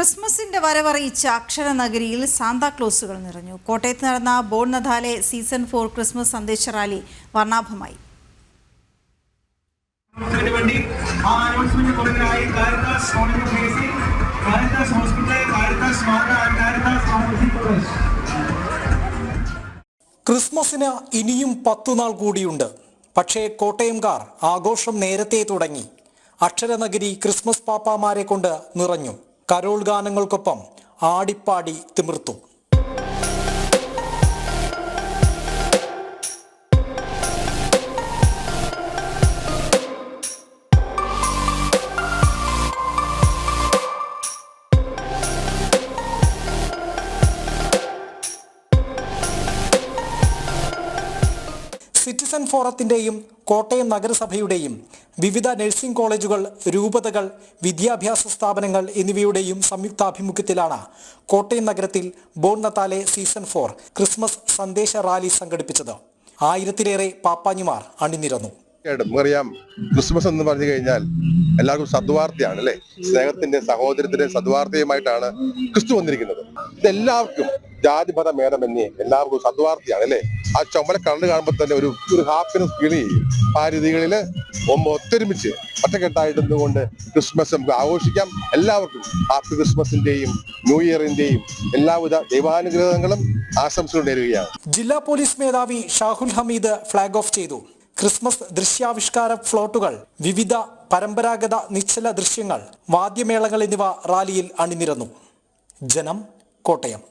ക്രിസ്മസിന്റെ വരവറിയിച്ച അക്ഷരനഗരിയിൽ സാന്താക്ലോസുകൾ നിറഞ്ഞു. കോട്ടയത്ത് നടന്ന ബോൺ നഥാലെ സീസൺ 4 ക്രിസ്മസ് സന്ദേശ റാലി വർണ്ണാഭമായി. ക്രിസ്മസിന് ഇനിയും 10 നാൾ കൂടിയുണ്ട്. പക്ഷേ കോട്ടയംകാർ ആഘോഷം നേരത്തെ തുടങ്ങി. അക്ഷരനഗരി ക്രിസ്മസ് പാപ്പാമാരെ കൊണ്ട് നിറഞ്ഞു. കരോൾ ഗാനങ്ങൾക്കൊപ്പം ആടിപ്പാടി തിമിർത്തു. സിറ്റിസൺ ഫോറത്തിൻ്റെയും കോട്ടയം നഗരസഭയുടെയും വിവിധ നഴ്സിംഗ് കോളേജുകൾ, രൂപതകൾ, വിദ്യാഭ്യാസ സ്ഥാപനങ്ങൾ എന്നിവയുടെയും സംയുക്താഭിമുഖ്യത്തിലാണ് കോട്ടയം നഗരത്തിൽ ബോൺ നഥാലെ സീസൺ 4 ക്രിസ്മസ് സന്ദേശ റാലി സംഘടിപ്പിച്ചത്. 1000-ലേറെ പാപ്പാഞ്ഞിമാർ അണിനിരന്നു. അറിയാം, ക്രിസ്മസ് എന്ന് പറഞ്ഞു കഴിഞ്ഞാൽ എല്ലാവർക്കും സദ്വാർത്തയാണ് അല്ലെ. സ്നേഹത്തിന്റെ, സഹോദരത്തിന്റെ സദ്വാർത്തയുമായിട്ടാണ് ക്രിസ്തു വന്നിരിക്കുന്നത്. ഇതെല്ലാവർക്കും ജാതി മത ഭേദമന്യേ എല്ലാവർക്കും സദ്വാർത്തയാണ് അല്ലെ. ആ ചുമല കണ്ണു കാണുമ്പോൾ തന്നെ ഒരു ഹാപ്പിനെസ് ഫീൽ ചെയ്യും. ആ രീതികളിൽ ഒത്തൊരുമിച്ച് ഒറ്റക്കെട്ടായിട്ടുണ്ട് ക്രിസ്മസ് നമുക്ക് ആഘോഷിക്കാം. എല്ലാവർക്കും ഹാപ്പി ക്രിസ്മസിന്റെയും ന്യൂ ഇയറിന്റെയും എല്ലാവിധ ദൈവാനുഗ്രഹങ്ങളും ആശംസകളും നേരുകയാണ്. ജില്ലാ പോലീസ് മേധാവി ഷാഹുൽ ഹമീദ് ഫ്ലാഗ് ഓഫ് ചെയ്തു. ക്രിസ്മസ് ദൃശ്യാവിഷ്കാര ഫ്ലോട്ടുകൾ, വിവിധ പരമ്പരാഗത നിശ്ചല ദൃശ്യങ്ങൾ, വാദ്യമേളങ്ങൾ എന്നിവ റാലിയിൽ അണിനിരന്നു. ജനം, കോട്ടയം.